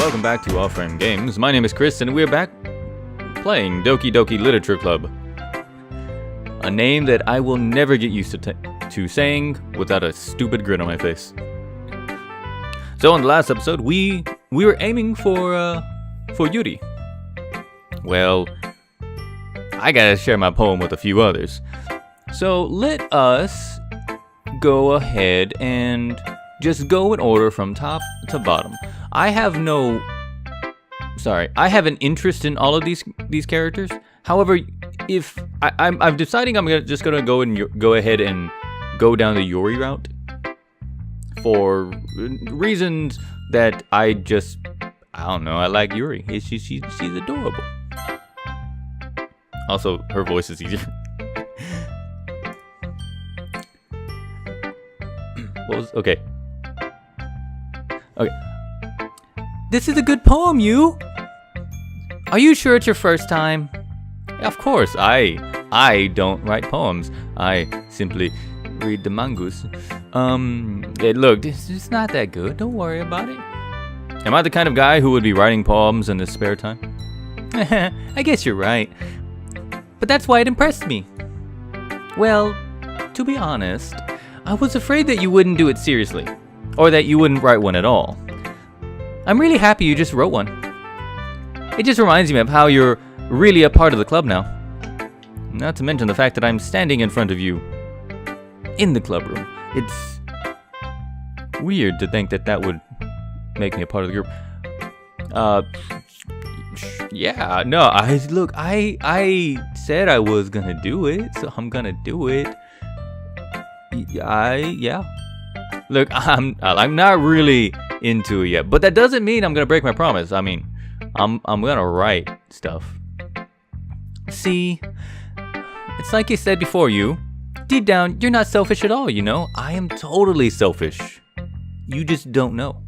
welcome back to All Frame Games. My name is Chris, and we're back playing Doki Doki Literature Club. A name that I will never get used to saying without a stupid grin on my face. So in the last episode, we were aiming for Yuri. Well, I gotta share my poem with a few others. So let us go ahead and just go in order from top to bottom. I have an interest in all of these characters. However, if I'm deciding I'm just gonna go ahead and go down the Yuri route for reasons that I don't know. I like Yuri. She's adorable. Also, her voice is easier. Okay. This is a good poem, you. Are you sure it's your first time? Of course, I don't write poems. I simply read the Mongoose. Look, it's not that good. Don't worry about it. Am I the kind of guy who would be writing poems in his spare time? I guess you're right. But that's why it impressed me. Well, to be honest, I was afraid that you wouldn't do it seriously, or that you wouldn't write one at all. I'm really happy you just wrote one. It just reminds me of how you're really a part of the club now. Not to mention the fact that I'm standing in front of you in the club room. It's weird to think that would make me a part of the group. Yeah, no, I said I was gonna do it, so I'm gonna do it. Yeah. Look, I'm not really into it yet, but that doesn't mean I'm gonna break my promise. I mean, I'm gonna write stuff. See, it's like you said before, you. Deep down, you're not selfish at all, you know? I am totally selfish. You just don't know.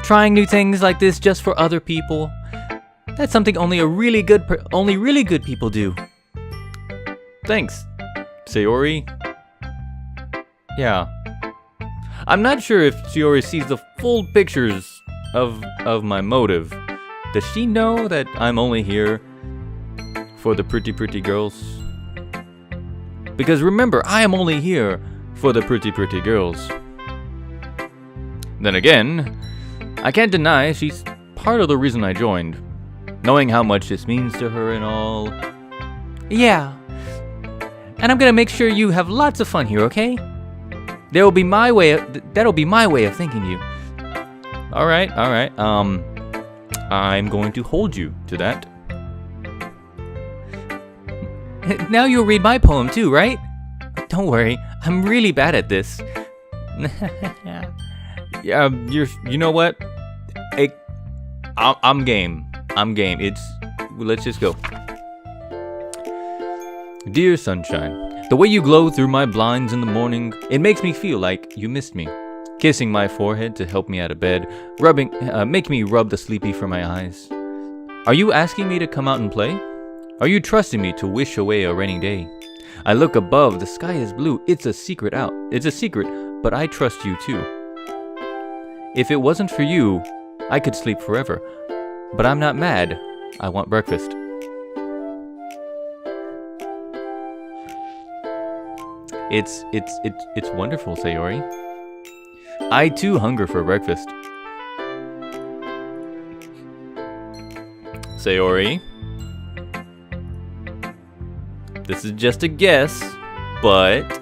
Trying new things like this just for other people, that's something only really good people do. Thanks, Sayori. Yeah. I'm not sure if Sayori sees the full pictures of my motive. Does she know that I'm only here for the pretty girls? Because remember, I am only here for the pretty girls. Then again, I can't deny she's part of the reason I joined. Knowing how much this means to her and all. Yeah. And I'm gonna make sure you have lots of fun here, okay? That'll be my way of thanking you. All right. I'm going to hold you to that. Now you'll read my poem too, right? Don't worry, I'm really bad at this. Yeah, you know what? I'm game. Let's just go. Dear sunshine, the way you glow through my blinds in the morning, it makes me feel like you missed me. Kissing my forehead to help me out of bed, make me rub the sleepy from my eyes. Are you asking me to come out and play? Are you trusting me to wish away a rainy day? I look above, the sky is blue, it's a secret, but I trust you too. If it wasn't for you, I could sleep forever, but I'm not mad, I want breakfast. It's wonderful, Sayori. I too hunger for breakfast. Sayori, this is just a guess, but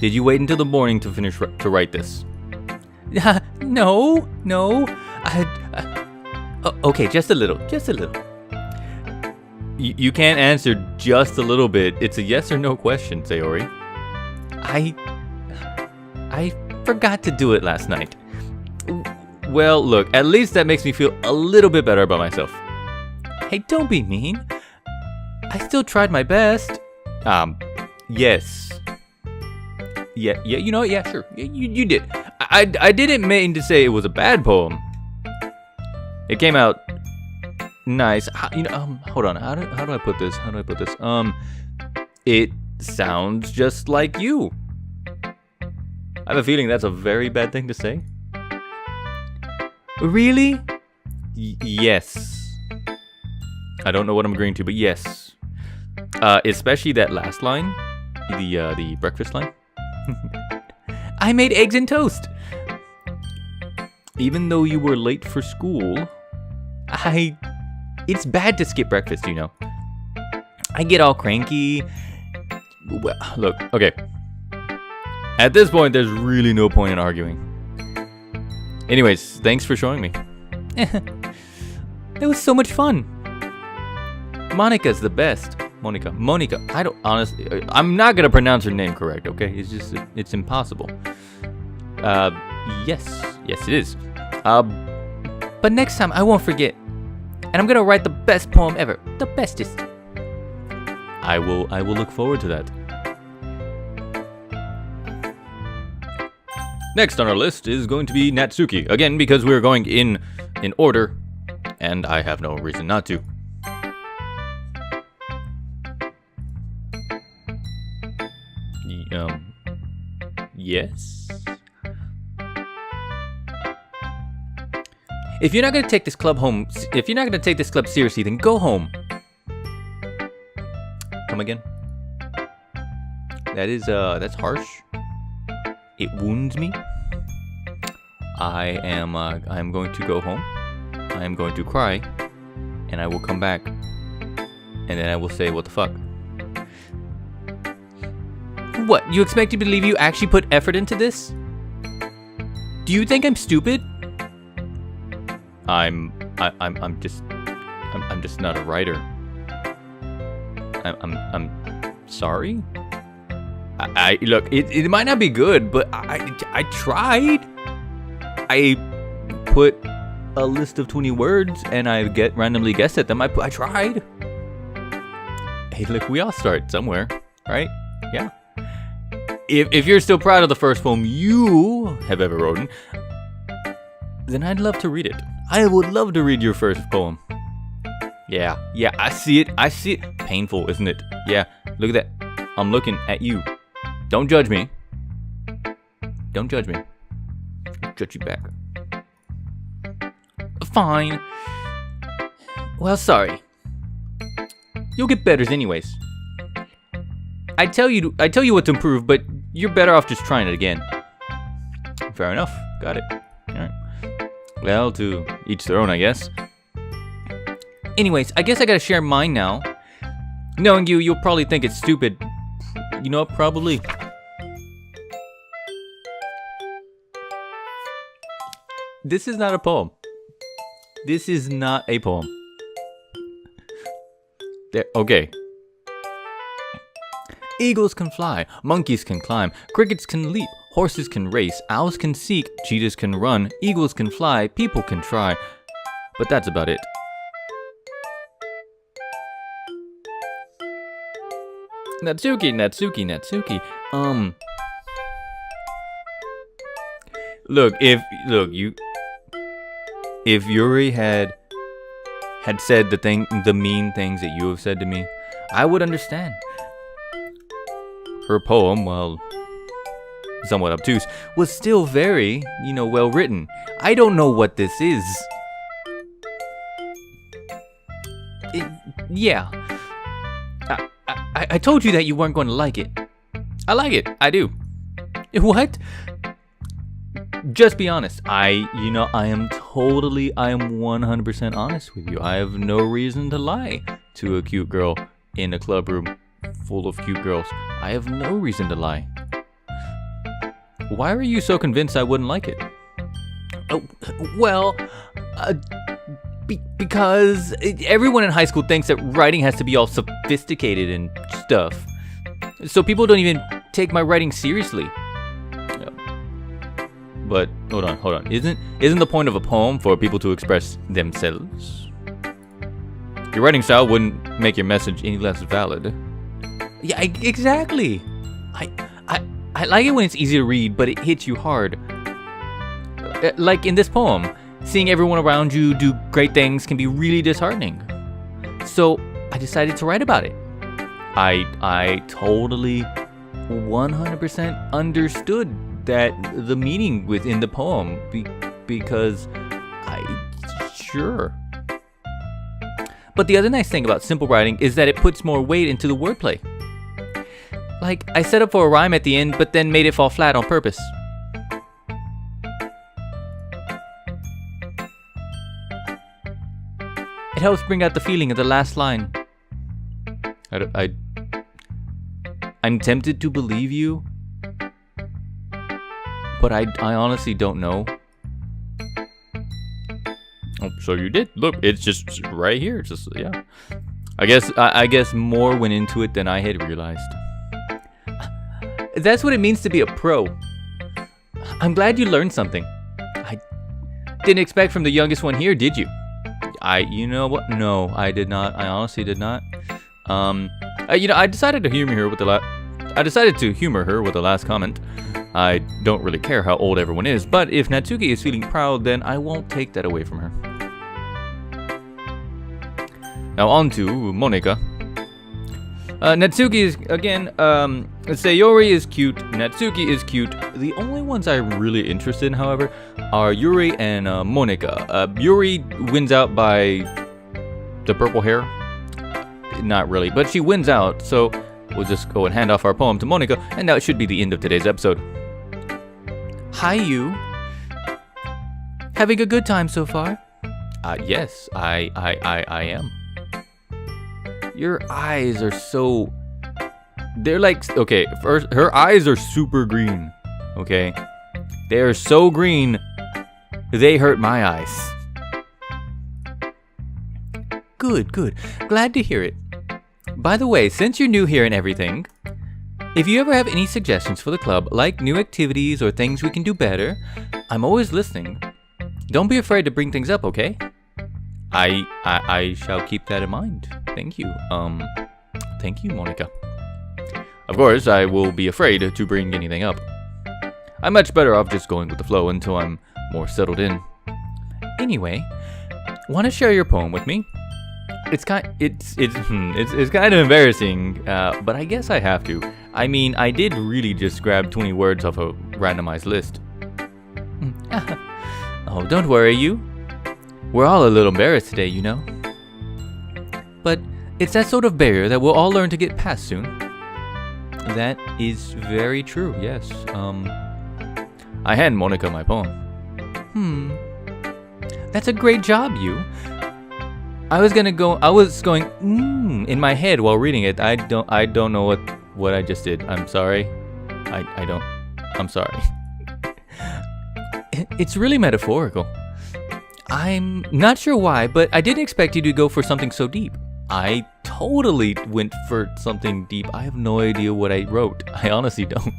did you wait until the morning to finish to write this? No. Okay, just a little. You can't answer just a little bit. It's a yes or no question, Sayori. I forgot to do it last night. Well, look, at least that makes me feel a little bit better about myself. Hey, don't be mean. I still tried my best. Yes. Yeah, you know what? Yeah, sure. You did. I didn't mean to say it was a bad poem. It came out nice. Hold on. How do I put this? It sounds just like you. I have a feeling that's a very bad thing to say. Really? Yes. I don't know what I'm agreeing to, but yes. Especially that last line, the breakfast line. I made eggs and toast. Even though you were late for school, it's bad to skip breakfast, you know. I get all cranky. Well, look, okay. At this point, there's really no point in arguing. Anyways, thanks for showing me. That was so much fun. Monica's the best. Monica. I don't honestly. I'm not gonna pronounce her name correct. Okay, it's impossible. Yes, it is. But next time I won't forget, and I'm gonna write the best poem ever, the bestest. I will look forward to that. Next on our list is going to be Netsuke again because we're going in order, and I have no reason not to. Yes. If you're not gonna take this club seriously, then go home. Come again? That's harsh. It wounds me. I am going to go home. I am going to cry, and I will come back, and then I will say, "What the fuck?" What? You expect me to believe you actually put effort into this? Do you think I'm stupid? I'm just not a writer. I'm sorry. I look. It might not be good, but I tried. I put a list of 20 words and I randomly guessed at them. I tried. Hey, look, we all start somewhere, right? Yeah. If you're still proud of the first poem you have ever written, then I'd love to read it. I would love to read your first poem. Yeah, I see it. Painful, isn't it? Yeah, look at that. I'm looking at you. Don't judge me. Don't judge me. I'll judge you back. Fine. Well, sorry. You'll get betters anyways. I tell you what to improve, but you're better off just trying it again. Fair enough. Got it. Alright. Well, to each their own, I guess. Anyways, I guess I gotta share mine now. Knowing you, you'll probably think it's stupid. You know what? Probably. This is not a poem. This is not a poem. There, okay. Eagles can fly, monkeys can climb, crickets can leap, horses can race, owls can seek, cheetahs can run, eagles can fly, people can try. But that's about it. Netsuke. Look, if Yuri had said the mean things that you have said to me, I would understand. Her poem, while somewhat obtuse, was still very, well written. I don't know what this is. Yeah. I told you that you weren't going to like it. I like it. I do. What? Just be honest. I am 100% honest with you. I have no reason to lie to a cute girl in a club room full of cute girls. I have no reason to lie. Why were you so convinced I wouldn't like it? Oh, well, because everyone in high school thinks that writing has to be all sophisticated and stuff. So people don't even take my writing seriously. But hold on. Isn't the point of a poem for people to express themselves? Your writing style wouldn't make your message any less valid. Yeah, exactly. I like it when it's easy to read, but it hits you hard. Like in this poem, seeing everyone around you do great things can be really disheartening. So I decided to write about it. I totally 100% understood that the meaning within the poem because Sure. But the other nice thing about simple writing is that it puts more weight into the wordplay. Like, I set up for a rhyme at the end, but then made it fall flat on purpose. It helps bring out the feeling of the last line. I'm tempted to believe you, but I honestly don't know. Oh, so you did. Look, it's just right here. It's just, yeah. I guess more went into it than I had realized. That's what it means to be a pro. I'm glad you learned something. I didn't expect from the youngest one here, did you? You know what? No, I did not. I honestly did not. I decided to humor her with the last comment. I don't really care how old everyone is, but if Netsuke is feeling proud, then I won't take that away from her. Now on to Monika. Netsuke is, again, Sayori is cute, Netsuke is cute. The only ones I'm really interested in, however, are Yuri and Monika. Yuri wins out by the purple hair. Not really, but she wins out, so we'll just go and hand off our poem to Monika, and that should be the end of today's episode. Hi, you. Having a good time so far? Yes, I am. Your eyes are so... They're like... Okay, first, her eyes are super green. Okay? They are so green, they hurt my eyes. Good. Glad to hear it. By the way, since you're new here and everything, if you ever have any suggestions for the club, like new activities or things we can do better, I'm always listening. Don't be afraid to bring things up, okay? I shall keep that in mind. Thank you. Thank you, Monika. Of course, I will be afraid to bring anything up. I'm much better off just going with the flow until I'm more settled in. Anyway, want to share your poem with me? It's kind of embarrassing, but I guess I have to. I mean, I did really just grab 20 words off a randomized list. Oh, don't worry, you. We're all a little embarrassed today, you know. But it's that sort of barrier that we'll all learn to get past soon. That is very true, yes. I hand Monika my poem. That's a great job, you. I was going in my head while reading it. I don't know what I just did. I'm sorry. I'm sorry. It's really metaphorical. I'm not sure why, but I didn't expect you to go for something so deep. I totally went for something deep. I have no idea what I wrote. I honestly don't.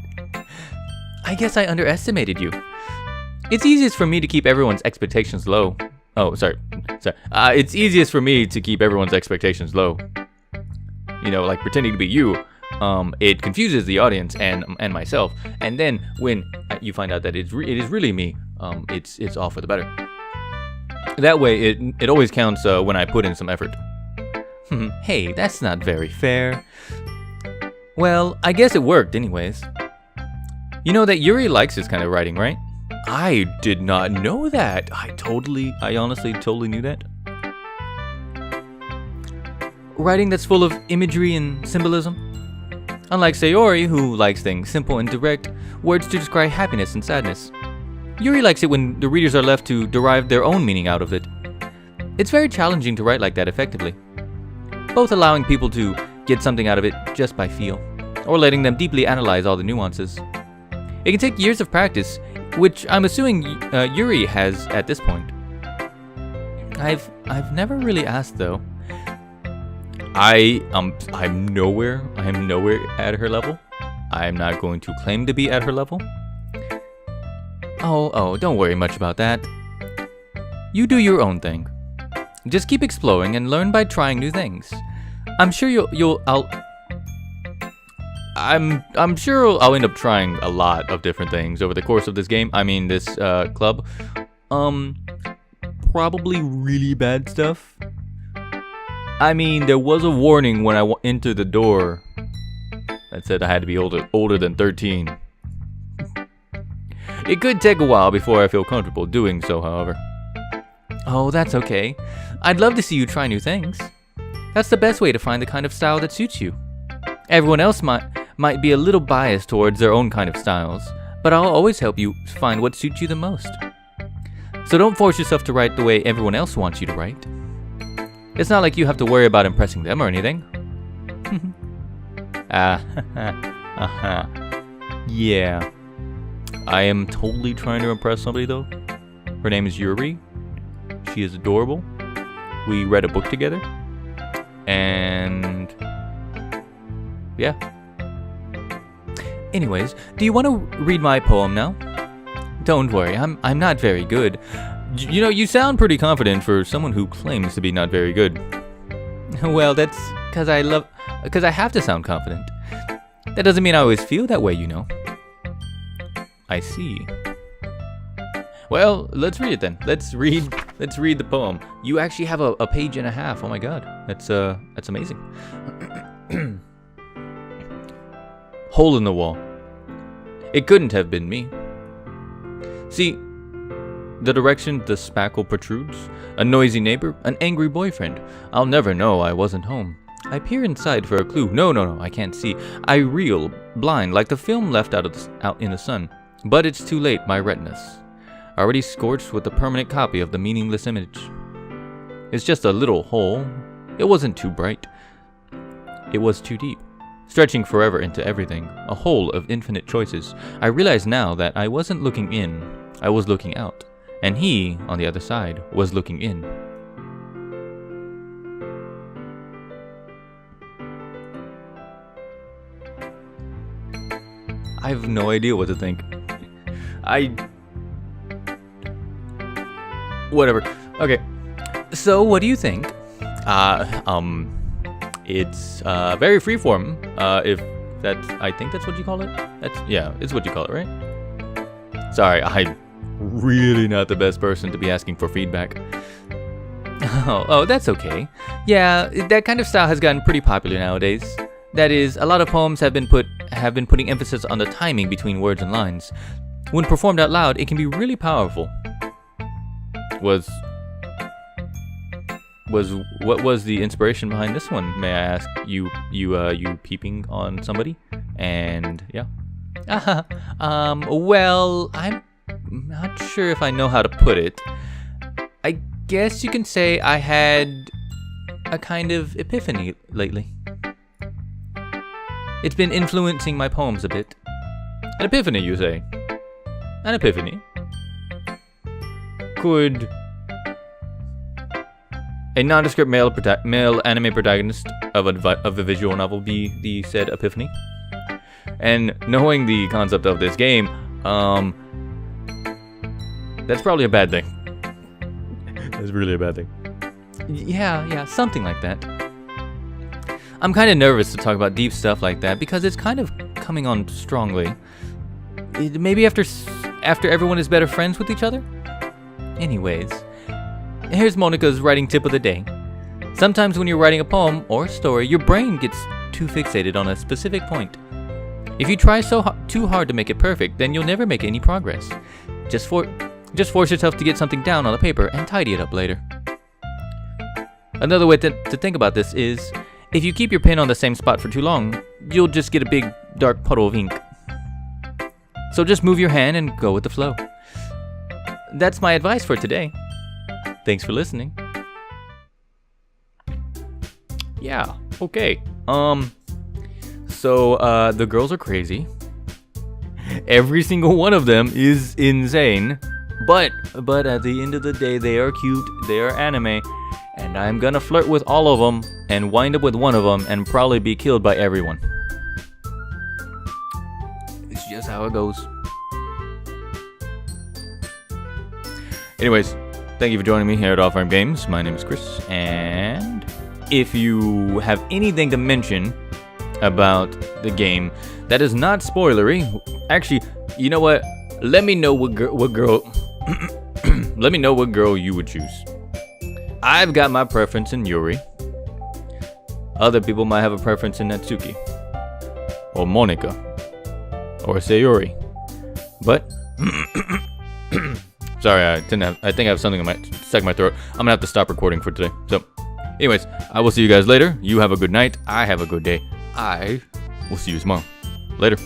I guess I underestimated you. It's easiest for me to keep everyone's expectations low. Oh, sorry. It's easiest for me to keep everyone's expectations low. You know, like pretending to be you. It confuses the audience and myself. And then when you find out that it is really me, it's all for the better. That way, it always counts when I put in some effort. Hey, that's not very fair. Well, I guess it worked anyways. You know that Yuri likes this kind of writing, right? I did not know that. I honestly totally knew that. Writing that's full of imagery and symbolism. Unlike Sayori, who likes things simple and direct, words to describe happiness and sadness. Yuri likes it when the readers are left to derive their own meaning out of it. It's very challenging to write like that effectively. Both allowing people to get something out of it just by feel, or letting them deeply analyze all the nuances. It can take years of practice, which I'm assuming Yuri has at this point. I've never really asked though. I'm nowhere at her level. I'm not going to claim to be at her level. Oh, don't worry much about that. You do your own thing. Just keep exploring and learn by trying new things. I'm sure I'm sure I'll end up trying a lot of different things over the course of this game. I mean, this club. Probably really bad stuff. I mean, there was a warning when I entered the door that said I had to be older than 13. It could take a while before I feel comfortable doing so, however. Oh, that's okay. I'd love to see you try new things. That's the best way to find the kind of style that suits you. Everyone else might be a little biased towards their own kind of styles, but I'll always help you find what suits you the most. So don't force yourself to write the way everyone else wants you to write. It's not like you have to worry about impressing them or anything. Yeah. I am totally trying to impress somebody though. Her name is Yuri. She is adorable. We read a book together. And yeah. Anyways, do you want to read my poem now? Don't worry, I'm not very good. You know, you sound pretty confident for someone who claims to be not very good. Well, that's because I have to sound confident. That doesn't mean I always feel that way, you know. I see. Well, let's read it then. Let's read the poem. You actually have a page and a half. Oh my god. That's amazing. Hole in the wall. It couldn't have been me. See, the direction the spackle protrudes, a noisy neighbor, an angry boyfriend. I'll never know I wasn't home. I peer inside for a clue. No, I can't see. I reel, blind, like the film left out in the sun. But it's too late, my retinas. Already scorched with a permanent copy of the meaningless image. It's just a little hole. It wasn't too bright. It was too deep, stretching forever into everything, a hole of infinite choices. I realize now that I wasn't looking in, I was looking out, and he, on the other side, was looking in. I have no idea what to think. Whatever. Okay. So, what do you think? It's very freeform. If that's, I think that's what you call it. It's what you call it, right? Sorry, I'm really not the best person to be asking for feedback. Oh, that's okay. Yeah, that kind of style has gotten pretty popular nowadays. That is, a lot of poems have been putting emphasis on the timing between words and lines. When performed out loud, it can be really powerful. What was the inspiration behind this one? May I ask? You peeping on somebody? And yeah. Well, I'm not sure if I know how to put it. I guess you can say I had a kind of epiphany lately. It's been influencing my poems a bit. An epiphany, you say? An epiphany? Could a nondescript male anime protagonist of a visual novel be the said epiphany? And knowing the concept of this game, that's probably a bad thing. That's really a bad thing. Yeah, something like that. I'm kind of nervous to talk about deep stuff like that because it's kind of coming on strongly. Maybe after everyone is better friends with each other? Anyways, here's Monica's writing tip of the day. Sometimes when you're writing a poem or a story, your brain gets too fixated on a specific point. If you try too hard to make it perfect, then you'll never make any progress. Just force yourself to get something down on the paper and tidy it up later. Another way to think about this is, if you keep your pen on the same spot for too long, you'll just get a big dark puddle of ink. So just move your hand and go with the flow. That's my advice for today. Thanks for listening. Yeah, okay. So the girls are crazy. Every single one of them is insane. But at the end of the day, they are cute, they are anime, and I'm gonna flirt with all of them and wind up with one of them and probably be killed by everyone. It's just how it goes. Anyways, thank you for joining me here at Off-Frame Games. My name is Chris, and if you have anything to mention about the game that is not spoilery, actually, you know what? Let me know what girl let me know what girl you would choose. I've got my preference in Yuri. Other people might have a preference in Netsuke, or Monica, or Sayori. But Sorry, I think I have something stuck in my throat. I'm gonna have to stop recording for today. So, anyways, I will see you guys later. You have a good night. I have a good day. I will see you tomorrow. Later.